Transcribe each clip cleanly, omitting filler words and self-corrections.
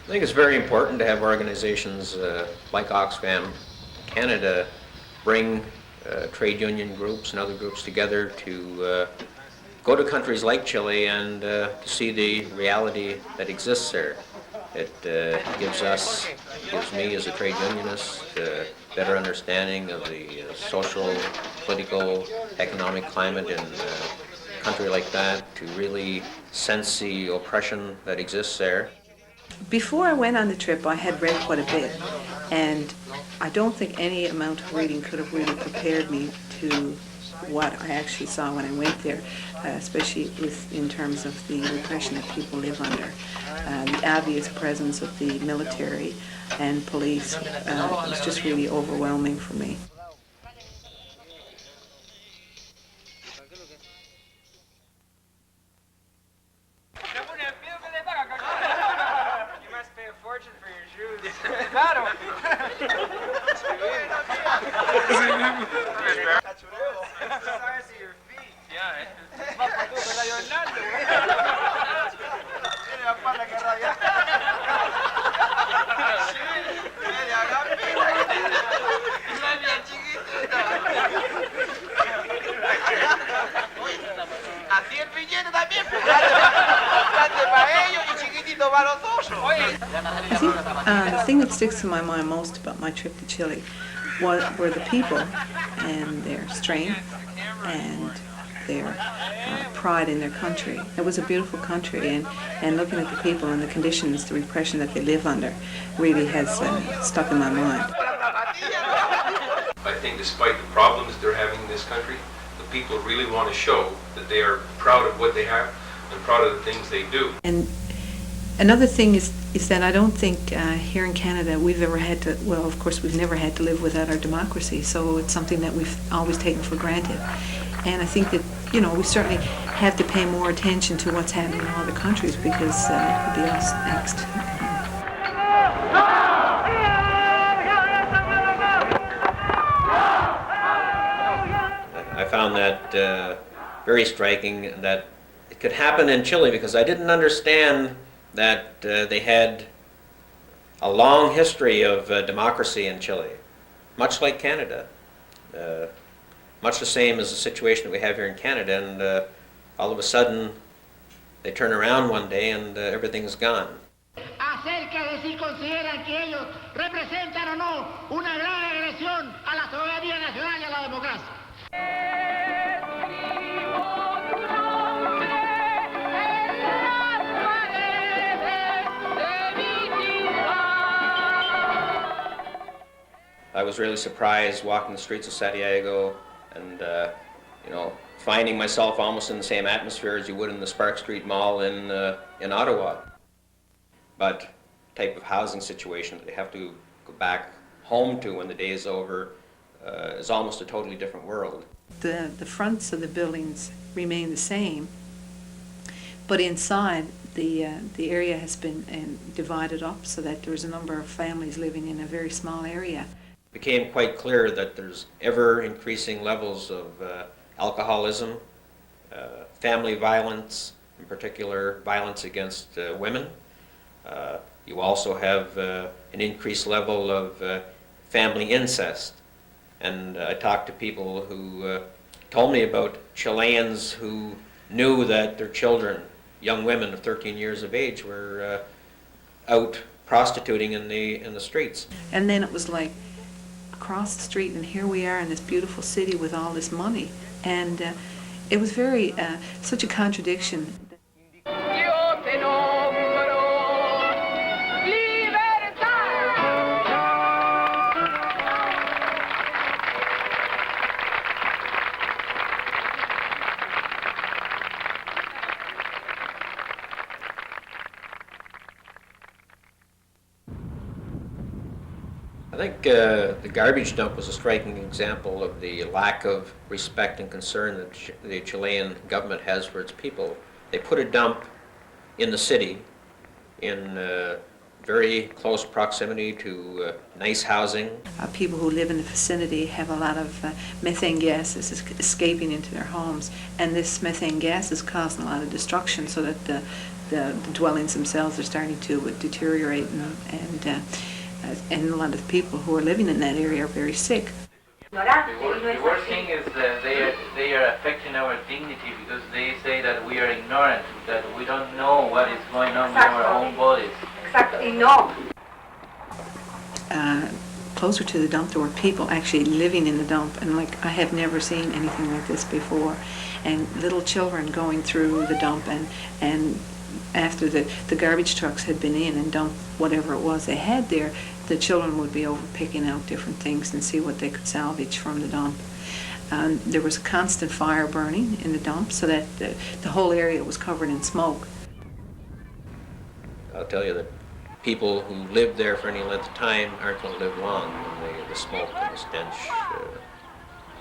I think it's very important to have organizations like Oxfam Canada bring trade union groups and other groups together to go to countries like Chile and to see the reality that exists there. It gives me as a trade unionist a better understanding of the social, political, economic climate in a country like that, to really sense the oppression that exists there. Before I went on the trip, I had read quite a bit, and I don't think any amount of reading could have really prepared me to what I actually saw when I went there, especially in terms of the repression that people live under. The obvious presence of the military and police was just really overwhelming for me. The thing that sticks in my mind most about my trip to Chile were the people and their strength and their pride in their country. It was a beautiful country, and looking at the people and the conditions, the repression that they live under, really has stuck in my mind. I think despite the problems they're having in this country, the people really want to show that they are proud of what they have and proud of the things they do. And another thing is that I don't think here in Canada we've ever had to, well, of course we've never had to live without our democracy, so it's something that we've always taken for granted. And I think that, you know, we certainly have to pay more attention to what's happening in other countries, because it could be us next. I found that very striking, that it could happen in Chile, because I didn't understand that they had a long history of democracy in Chile, much like Canada. Much the same as the situation that we have here in Canada, and all of a sudden they turn around one day and everything's gone. Acerca de si consideran que ellos representan o no una gran agresión a la soberanía nacional y a la democracia. I was really surprised walking the streets of Santiago and finding myself almost in the same atmosphere as you would in the Spark Street Mall in Ottawa. But the type of housing situation that they have to go back home to when the day is over is almost a totally different world. The fronts of the buildings remain the same, but inside the area has been divided up so that there's a number of families living in a very small area. It became quite clear that there's ever increasing levels of alcoholism, family violence, in particular violence against women. You also have an increased level of family incest. And I talked to people who told me about Chileans who knew that their children, young women of 13 years of age, were out prostituting in the streets. And then it was like across the street, and here we are in this beautiful city with all this money, and it was very such a contradiction. I think the garbage dump was a striking example of the lack of respect and concern that the Chilean government has for its people. They put a dump in the city in very close proximity to nice housing. People who live in the vicinity have a lot of methane gases escaping into their homes, and this methane gas is causing a lot of destruction, so that the dwellings themselves are starting to deteriorate, and a lot of the people who are living in that area are very sick. The worst thing is that they are affecting our dignity because they say that we are ignorant, that we don't know what is going on with our own bodies. Exactly, no. Closer to the dump, there were people actually living in the dump, and like I have never seen anything like this before. And little children going through the dump, and after the garbage trucks had been in and dumped whatever it was they had there, the children would be over picking out different things and see what they could salvage from the dump. There was a constant fire burning in the dump, so that the whole area was covered in smoke. I'll tell you that people who live there for any length of time aren't going to live long. The smoke and the stench,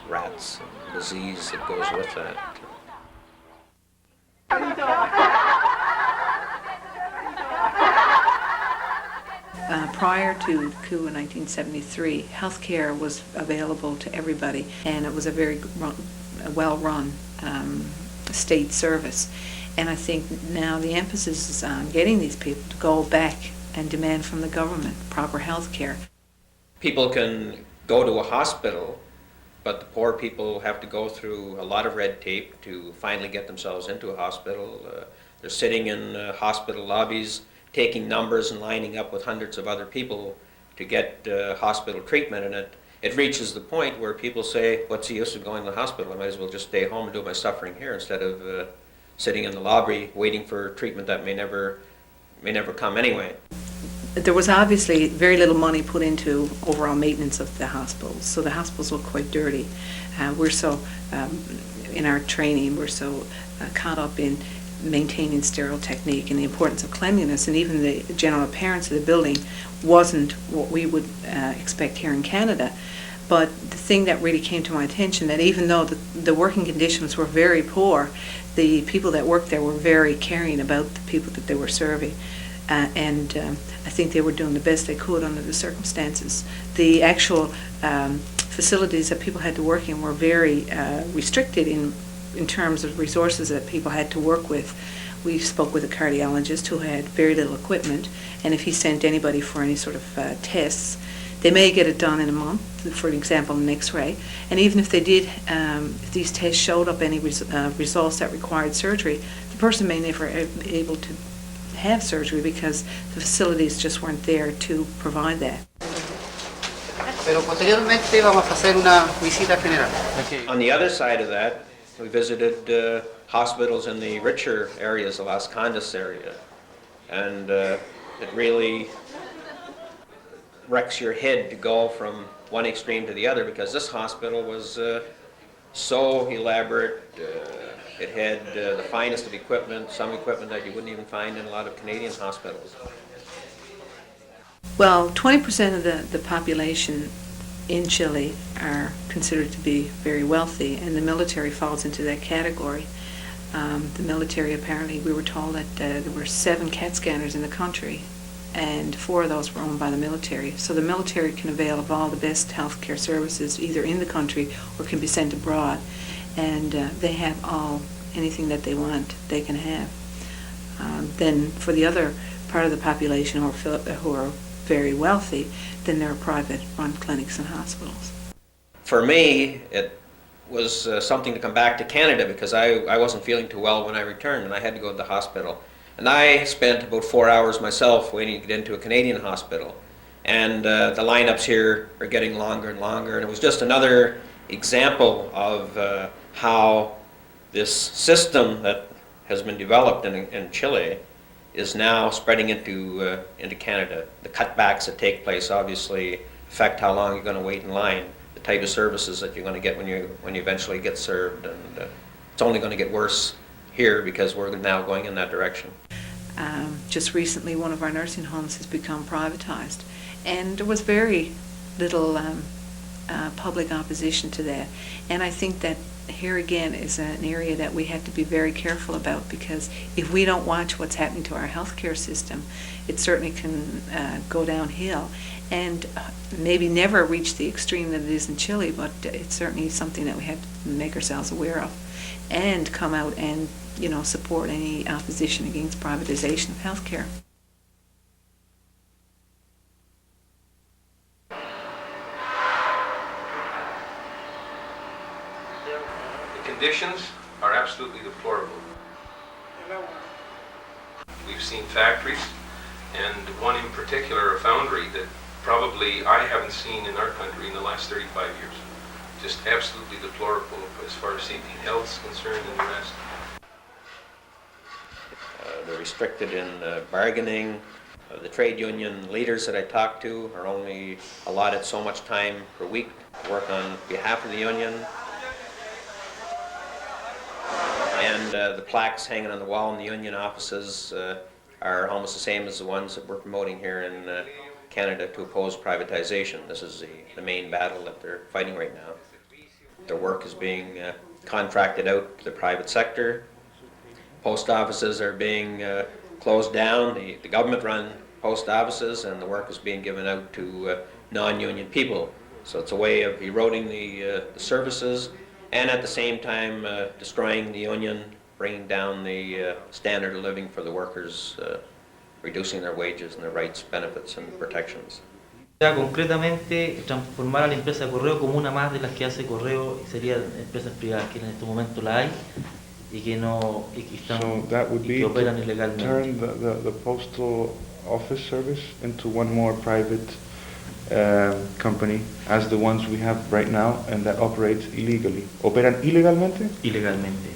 rats and disease that goes with that. Prior to the coup in 1973, health care was available to everybody, and it was a very well-run state service. And I think now the emphasis is on getting these people to go back and demand from the government proper health care. People can go to a hospital, but the poor people have to go through a lot of red tape to finally get themselves into a hospital. They're sitting in hospital lobbies, taking numbers and lining up with hundreds of other people to get hospital treatment, and it reaches the point where people say, what's the use of going to the hospital? I might as well just stay home and do my suffering here instead of sitting in the lobby waiting for treatment that may never come anyway. There was obviously very little money put into overall maintenance of the hospitals, so the hospitals look quite dirty. We're so, in our training, we're so caught up in maintaining sterile technique and the importance of cleanliness, and even the general appearance of the building wasn't what we would expect here in Canada. But the thing that really came to my attention, that even though the working conditions were very poor, the people that worked there were very caring about the people that they were serving. And I think they were doing the best they could under the circumstances. The actual facilities that people had to work in were very restricted in terms of resources that people had to work with. We spoke with a cardiologist who had very little equipment, and if he sent anybody for any sort of tests, they may get it done in a month, for example, an X-ray, and even if they did, if these tests showed up any results that required surgery, the person may never be able to have surgery because the facilities just weren't there to provide that. Pero posteriormente vamos a hacer una visita general. On the other side of that, we visited hospitals in the richer areas, the Las Condes area, and it really wrecks your head to go from one extreme to the other, because this hospital was so elaborate. It had the finest of equipment, some equipment that you wouldn't even find in a lot of Canadian hospitals. Well, 20% of the population in Chile are considered to be very wealthy, and the military falls into that category. The military, apparently, we were told that there were 7 CAT scanners in the country, and 4 of those were owned by the military. So the military can avail of all the best healthcare services either in the country or can be sent abroad. And they have anything that they want, they can have. Then for the other part of the population who are very wealthy, then there are private-run clinics and hospitals. For me, it was something to come back to Canada, because I wasn't feeling too well when I returned, and I had to go to the hospital. And I spent about 4 hours myself waiting to get into a Canadian hospital. And the lineups here are getting longer and longer, and it was just another example of how this system that has been developed in Chile is now spreading into Canada. The cutbacks that take place obviously affect how long you're going to wait in line, the type of services that you're going to get when you eventually get served, and it's only going to get worse here because we're now going in that direction. Just recently, one of our nursing homes has become privatized, and there was very little public opposition to that. And I think that here again is an area that we have to be very careful about, because if we don't watch what's happening to our healthcare system, it certainly can go downhill, and maybe never reach the extreme that it is in Chile, but it's certainly something that we have to make ourselves aware of, and come out and, you know, support any opposition against privatization of healthcare. The conditions are absolutely deplorable. We've seen factories, and one in particular, a foundry, that probably I haven't seen in our country in the last 35 years. Just absolutely deplorable as far as safety and health is concerned and the rest. They're restricted in bargaining. The trade union leaders that I talk to are only allotted so much time per week to work on behalf of the union. And the plaques hanging on the wall in the union offices are almost the same as the ones that we're promoting here in Canada to oppose privatization. This is the main battle that they're fighting right now. Their work is being contracted out to the private sector. Post offices are being closed down, the government-run post offices, and the work is being given out to non-union people. So it's a way of eroding the services, and at the same time destroying the union, bringing down the standard of living for the workers, reducing their wages and their rights, benefits, and protections. Concretamente, transformar a la empresa de correo como una más de las que hace correo, y serían empresas privadas que en este momento la hay y que no y que están So that would y be que operan to ilegalmente. turn the postal office service into one more private company as the ones we have right now, and that operates illegally. ¿Operan ilegalmente? Ilegalmente.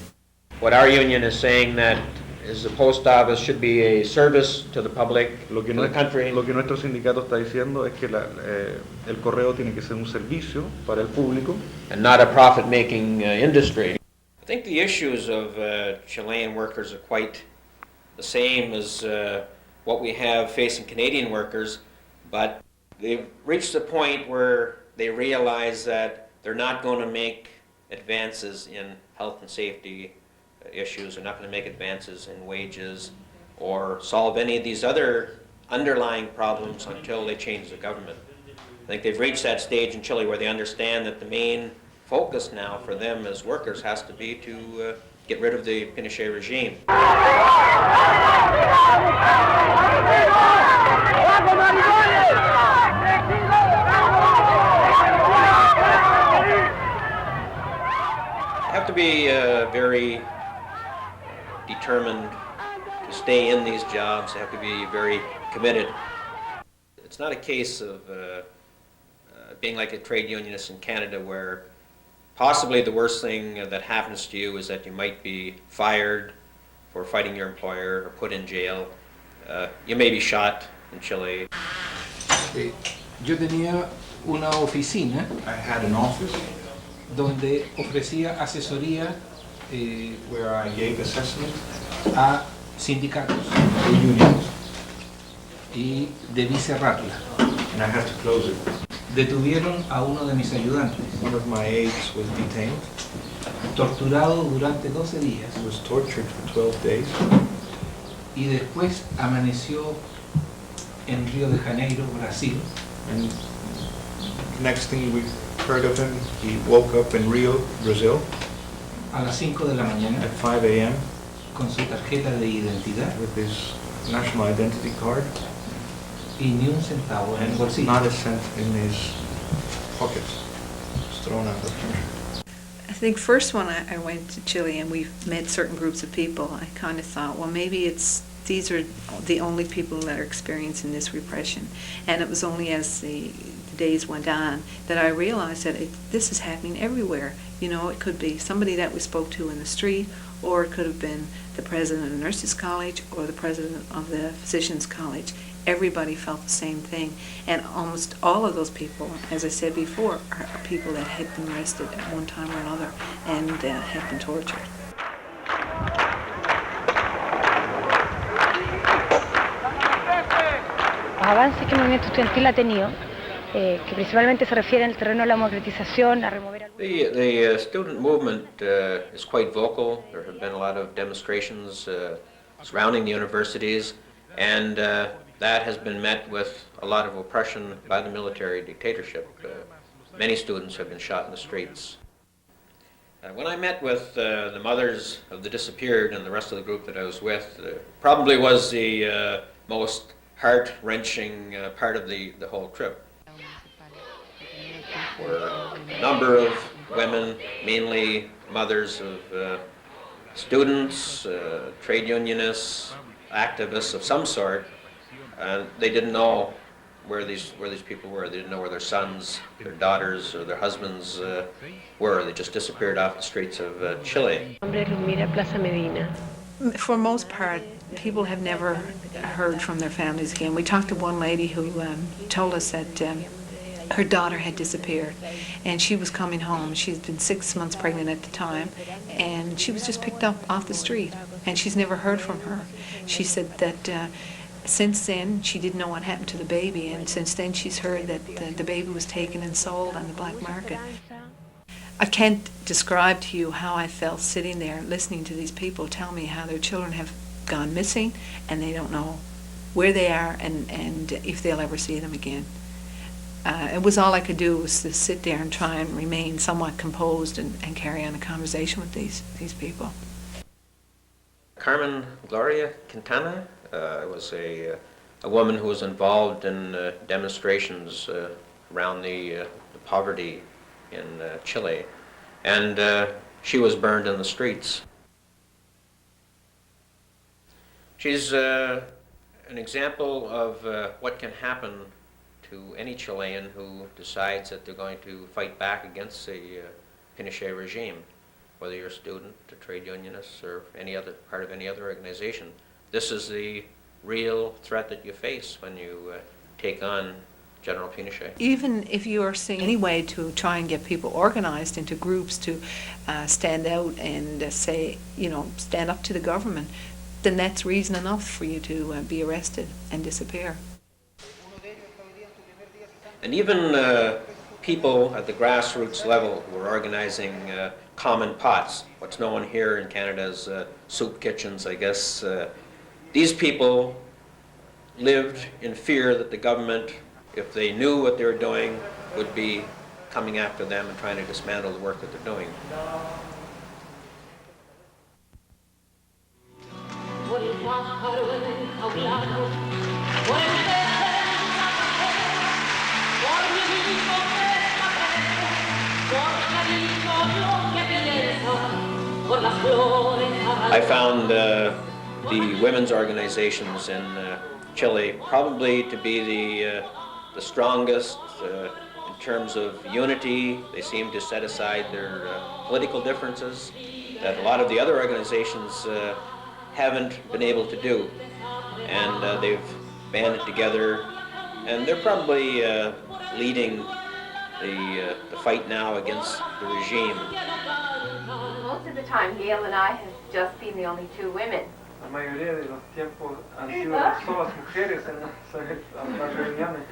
What our union is saying that is the post office should be a service to the public, Lo que, to the country. lo que nuestro sindicato está diciendo es que el correo tiene que ser un servicio para el público, And not a profit-making industry. I think the issues of Chilean workers are quite the same as what we have facing Canadian workers, but they've reached a point where they realize that they're not going to make advances in health and safety issues, they're not going to make advances in wages or solve any of these other underlying problems until they change the government. I think they've reached that stage in Chile where they understand that the main focus now for them as workers has to be to get rid of the Pinochet regime. You have to be very determined to stay in these jobs. You have to be very committed. It's not a case of being like a trade unionist in Canada where possibly the worst thing that happens to you is that you might be fired for fighting your employer or put in jail. You may be shot in Chile. Yo tenía una oficina I had an office donde ofrecía asesoría where I gave assessment a sindicatos to unions, y debí cerrarla. and I had to close it. Detuvieron a uno de mis ayudantes, One of my aides was detained. torturado durante 12 días He was tortured for 12 days, y después amaneció en Río de Janeiro, Brasil, and next thing we heard of him, he woke up in Rio, Brazil, a las 5 de la mañana at 5 a.m. con su tarjeta de identidad with his national identity card y ni un centavo en el and bolsillo. not a cent in his pockets. It was thrown out of the country. I think first when I went to Chile and we met certain groups of people, I kind of thought, well, maybe these are the only people that are experiencing this repression. And it was only as the days went on that I realized that this is happening everywhere. You know, it could be somebody that we spoke to in the street, or it could have been the president of the Nurses College or the president of the Physicians College. Everybody felt the same thing. And almost all of those people, as I said before, are people that had been arrested at one time or another and had been tortured. Los avances que el movimiento estudiantil ha tenido que principalmente se refiere al terreno de la democratización, a remover algunos... The student movement is quite vocal. There have been a lot of demonstrations surrounding the universities, and that has been met with a lot of oppression by the military dictatorship. Many students have been shot in the streets. When I met with the mothers of the disappeared and the rest of the group that I was with, probably was the most heart-wrenching part of the whole trip. Were a number of women, mainly mothers of students, trade unionists, activists of some sort. They didn't know where these people were. They didn't know where their sons, their daughters, or their husbands were. They just disappeared off the streets of Chile. For most part, people have never heard from their families again. We talked to one lady who told us that her daughter had disappeared, and she was coming home. She's been 6 months pregnant at the time, and she was just picked up off the street, and she's never heard from her. She said that since then, she didn't know what happened to the baby, and since then she's heard that the baby was taken and sold on the black market. I can't describe to you how I felt sitting there listening to these people tell me how their children have gone missing, and they don't know where they are and if they'll ever see them again. It was all I could do was to sit there and try and remain somewhat composed and carry on a conversation with these people. Carmen Gloria Quintana was a woman who was involved in demonstrations around the poverty in Chile, and she was burned in the streets. She's an example of what can happen to any Chilean who decides that they're going to fight back against the Pinochet regime, whether you're a student, a trade unionist, or any other part of any other organization. This is the real threat that you face when you take on General Pinochet. Even if you are seeing any way to try and get people organized into groups to stand out and say, stand up to the government, then that's reason enough for you to be arrested and disappear. And even people at the grassroots level who are organizing common pots, what's known here in Canada as soup kitchens, I guess. These people lived in fear that the government, if they knew what they were doing, would be coming after them and trying to dismantle the work that they're doing. I found the women's organizations in Chile probably to be the strongest in terms of unity. They seem to set aside their political differences that a lot of the other organizations haven't been able to do. And they've banded together, and they're probably leading the fight now against the regime. Most of the time, Gail and I have just been the only two women. La mayoría de los tiempos han sido las solas mujeres en las reuniones.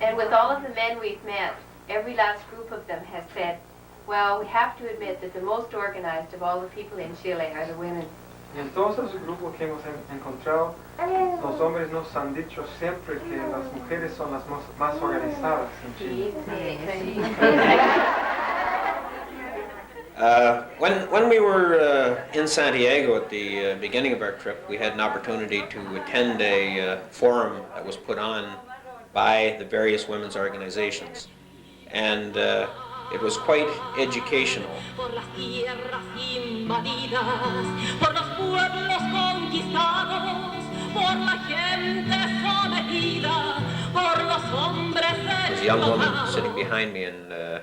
And with all of the men we've met, every last group of them has said, well, we have to admit that the most organized of all the people in Chile are the women. Y en todos esos grupos que hemos encontrado, los hombres nos han dicho siempre que las mujeres son las más organizadas en Chile. When we were in Santiago at the beginning of our trip, we had an opportunity to attend a forum that was put on by the various women's organizations. And it was quite educational. There was a young woman sitting behind me, and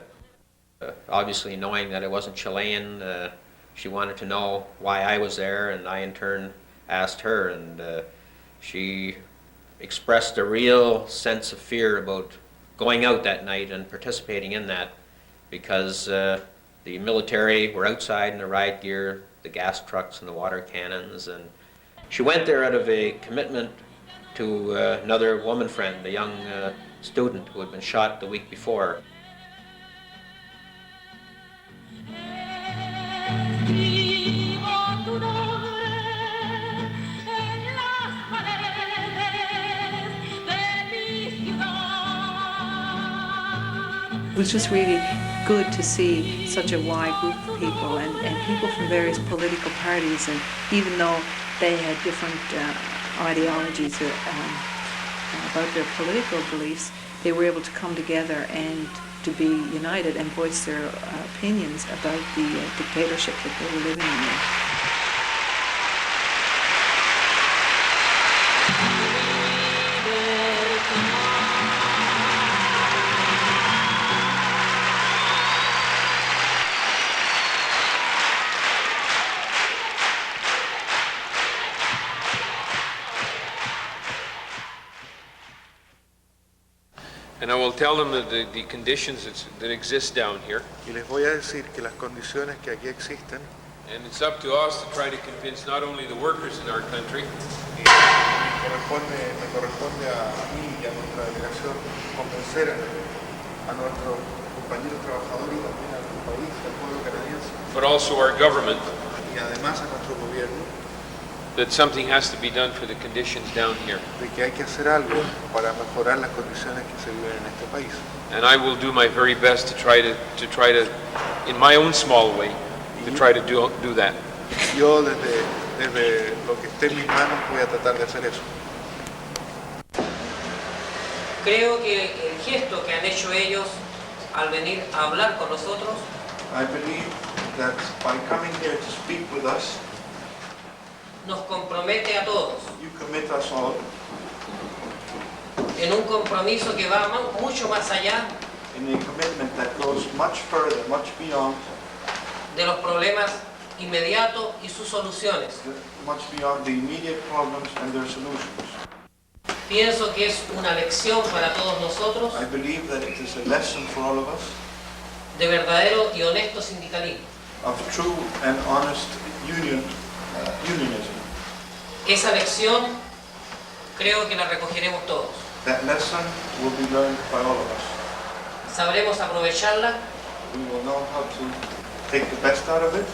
obviously knowing that I wasn't Chilean, she wanted to know why I was there, and I in turn asked her, and she expressed a real sense of fear about going out that night and participating in that, because the military were outside in the riot gear, the gas trucks and the water cannons, and she went there out of a commitment to another woman friend, a young student who had been shot the week before. It was just really good to see such a wide group of people and people from various political parties, and even though they had different ideologies about their political beliefs, they were able to come together and to be united and voice their opinions about the dictatorship that they were living in there. And I will tell them that the conditions that exist down here. Y les voy a decir que las condiciones que aquí existen. And it's up to us to try to convince not only the workers in our country, Me corresponde a mí y a nuestra delegación convencer a nuestros compañeros trabajadores y también a nuestro país, al pueblo canadiense, but also our government, y además a nuestro gobierno, that something has to be done for the conditions down here. de que hay que hacer algo para mejorar las condiciones que se viven en este país. And I will do my very best to try to, in my own small way, to try to do that. Yo desde lo que esté en mis manos voy a tratar de hacer eso. Creo que el gesto que han hecho ellos al venir a hablar con nosotros, I believe that by coming here to speak with us, nos compromete a todos you commit us all en un compromiso que va mucho más allá in a commitment that goes much further, much beyond, de los problemas inmediatos y sus soluciones. much beyond the immediate problems and their solutions. Pienso que es una lección para todos nosotros I believe that it is a lesson for all of us de verdadero y honesto sindicalismo. of true and honest unionism. Esa lección creo que la recogeremos todos. That lesson will be learned by all of us. Sabremos aprovecharla We will know how to take the best out of it,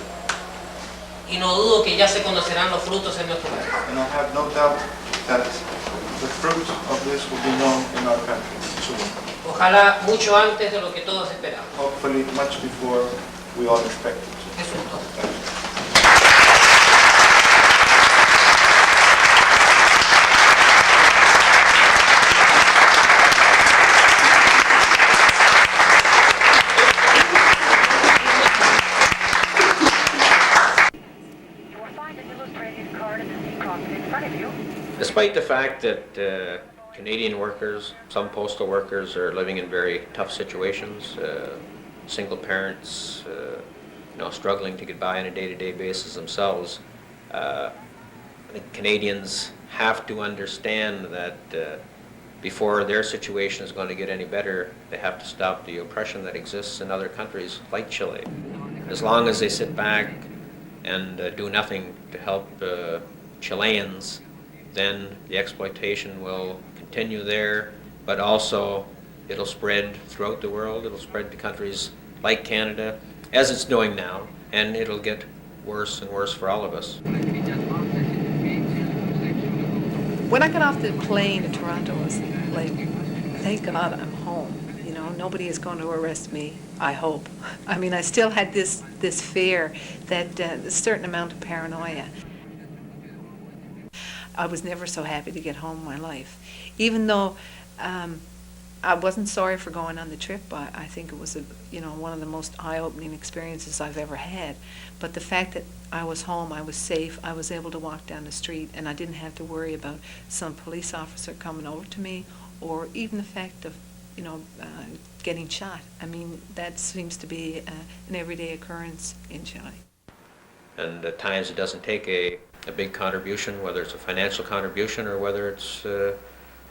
y no dudo que ya se conocerán los frutos en nuestro país. and I have no doubt that the fruit of this will be known in our country soon. Ojalá mucho antes de lo que todos esperamos. Hopefully much before we all expected. Eso es todo. Thank you. Despite the fact that Canadian workers, some postal workers are living in very tough situations, single parents, struggling to get by on a day-to-day basis themselves, I think Canadians have to understand that before their situation is going to get any better, they have to stop the oppression that exists in other countries like Chile. As long as they sit back and do nothing to help Chileans, then the exploitation will continue there, but also it'll spread throughout the world. It'll spread to countries like Canada, as it's doing now, and it'll get worse and worse for all of us. When I got off the plane in Toronto, I was like, thank God I'm home. Nobody is going to arrest me, I hope. I mean, I still had this fear, that a certain amount of paranoia. I was never so happy to get home in my life. Even though I wasn't sorry for going on the trip, I think it was one of the most eye-opening experiences I've ever had. But the fact that I was home, I was safe, I was able to walk down the street, and I didn't have to worry about some police officer coming over to me, or even the fact of getting shot. I mean, that seems to be an everyday occurrence in Chile. And at times it doesn't take a big contribution, whether it's a financial contribution or whether it's to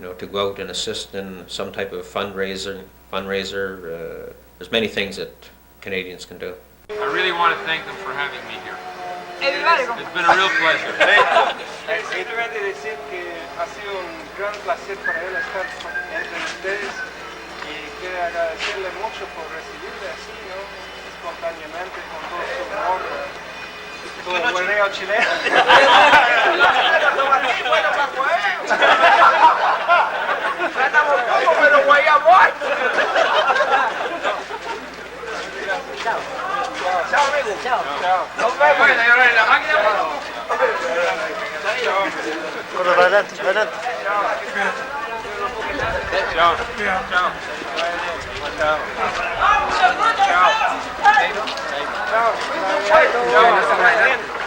go out and assist in some type of fundraiser. There's many things that Canadians can do. I really want to thank them for having me here. It's been a real pleasure. Simplemente decir que Ha sido un gran placer para él estar entre ustedes y quiero agradecerle mucho por recibirle así, ¿no? Espontáneamente, con todo su humor, todo el hueveo chileno. Pero güey, amor. Chao, amigo. Chao. Nos vemos. En la máquina. Corre para adelante, para adelante. Chao. Chao. Chao. Chao. Chao.